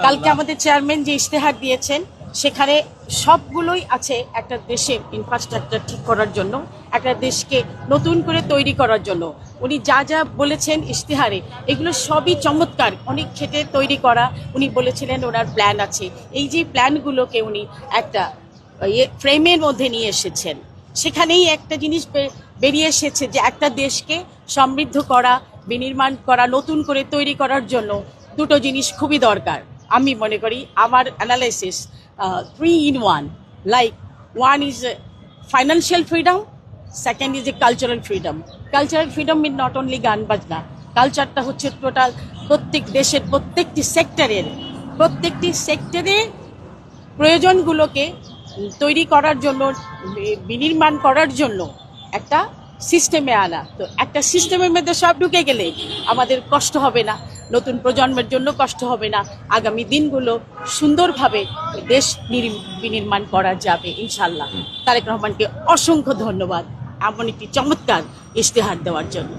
কালকে আমাদের চেয়ারম্যান যে ইশতেহার দিয়েছেন সেখানে সবগুলোই আছে একটা দেশের ইনফ্রাস্ট্রাকচার ঠিক করার জন্য, একটা দেশকে নতুন করে তৈরি করার জন্য। উনি যা যা বলেছেন ইশতেহারে এগুলো সবই চমৎকার, অনেক খেটে তৈরি করা। উনি বলেছিলেন ওনার প্ল্যান আছে, এই যে প্ল্যানগুলোকে উনি একটা ফ্রেমের মধ্যে নিয়ে এসেছেন। সেখানেই একটা জিনিস বেরিয়ে এসেছে যে একটা দেশকে সমৃদ্ধ করা, বিনির্মাণ করা, নতুন করে তৈরি করার জন্য দুটো জিনিস খুবই দরকার। আমি মনে করি আমার analysis 3 in 1, like one is financial freedom, second is a cultural freedom. Cultural freedom means not only গান বাজনা, কালচারটা হচ্ছে টোটাল প্রত্যেক দেশের প্রত্যেকটি সেক্টরে প্রয়োজনগুলোকে তৈরি করার জন্য, বিনির্মাণ করার জন্য একটা সিস্টেমে আনা। তো একটা সিস্টেমের মধ্যে সব ঢুকে গেলে আমাদের কষ্ট হবে না, নতুন প্রজন্মের জন্য কষ্ট হবে না, আগামী দিনগুলো সুন্দরভাবে দেশ বিনির্মাণ করা যাবে ইনশাল্লাহ। তারেক রহমানকে অসংখ্য ধন্যবাদ এমন একটি চমৎকার ইশতেহার দেওয়ার জন্য।